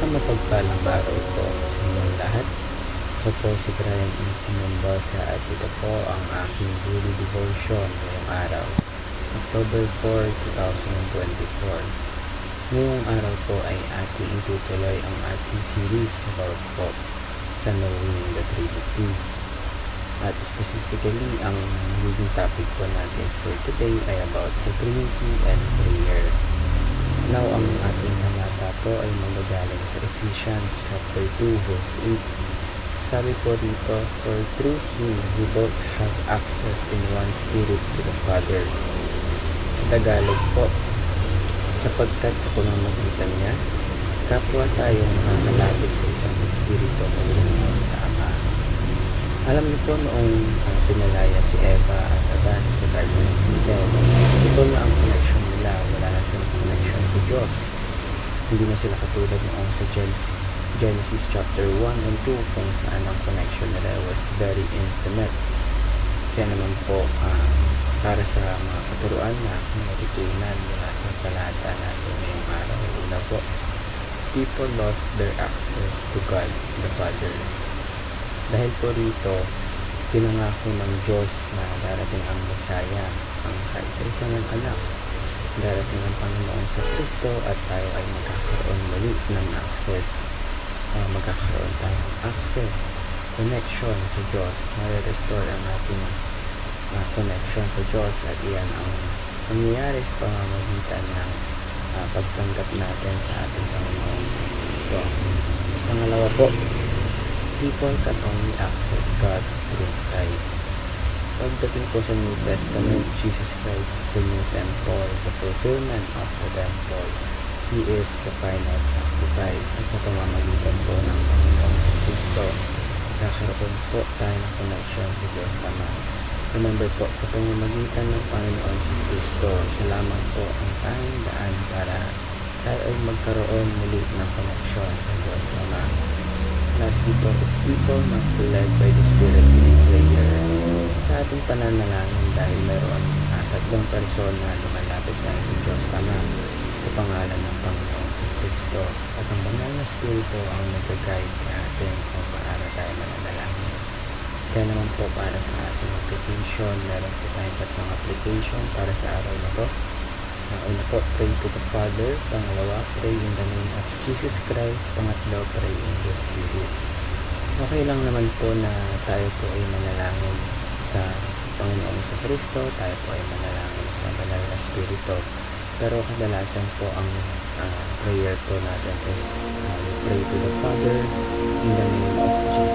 Isang mapagpalang araw po sa inyong lahat. Ako po si Brian M. Mendoza at ito po ang aking daily devotion ngayong araw, October 4, 2024. Ngayong araw po ay ating itutuloy ang ating series about po sa Knowing the Trinity. At specifically, ang magiging topic po natin for today ay about the Trinity and prayer. Now, ang ating talata po ay manggagaling sa Ephesians chapter 2 verse 8. Sabi po dito, for through Him we both have access in one Spirit to the Father. Sa Tagalog po, sapagkat sa pamamagitan niya, kapwa tayong nakakalapit sa isang Espiritu patungo sa Ama. Alam niyo po noong pinalaya si Eva at Adan sa Garden of Eden, ito na ang connection nila, wala na silang connection sa Diyos. Hindi na sila katulad noong sa Genesis chapter 1 and 2 kung saan ang connection nila was very intimate. Kaya naman po, para sa mga katuruan na aking matutunan mula sa talata natin ngayong araw, una po, people lost their access to God the Father. Dahil po rito, pinangako ng Diyos na darating ang Mesaya, ang kaisa-isa ng anak. Darating ang Panginoon sa Kristo at tayo ay magkakaroon muli ng access. Magkakaroon tayong access, connection sa Diyos. Nare-restore ang ating connection sa Diyos at iyan ang nangyayari sa pamamagitan ng pagtanggap natin sa ating Panginoon sa Kristo. Pangalawa po, people can only access God through Christ. Pagdating po sa New Testament, Jesus Christ is the new temple, the fulfillment of the temple. He is the final sacrifice. At sa pamamagitan po ng Panginoon sa Kristo, kakaroon po tayo ng connection sa Diyos Ama. Remember po, sa pamamagitan ng Panginoon sa Kristo, siya lamang po ang tanging daan para tayo ay magkaroon muli ng connection sa Diyos Ama. Lastly po, is people must be led by the Spirit in prayer. Sa ating pananalangin dahil mayroon tatlong persona lumalapit tayo sa Diyos Ama sa pangalan ng Panginoon sa Kristo at ang Banal na Espiritu ang nag-guide sa atin kung paano tayo mananalangin. Kaya naman po para sa ating application, meron po tayong tatlong application para sa araw na to. Una po, pray to the Father. Pangalawa, pray in the name of Jesus Christ. Pangatlo, pray in the Spirit. Okay lang naman po na tayo po ay manalangin sa Panginoon sa Kristo, tayo po ay manalangin sa Banal na Espiritu. Pero kadalasan po ang prayer po natin is we pray to the Father in the name of Jesus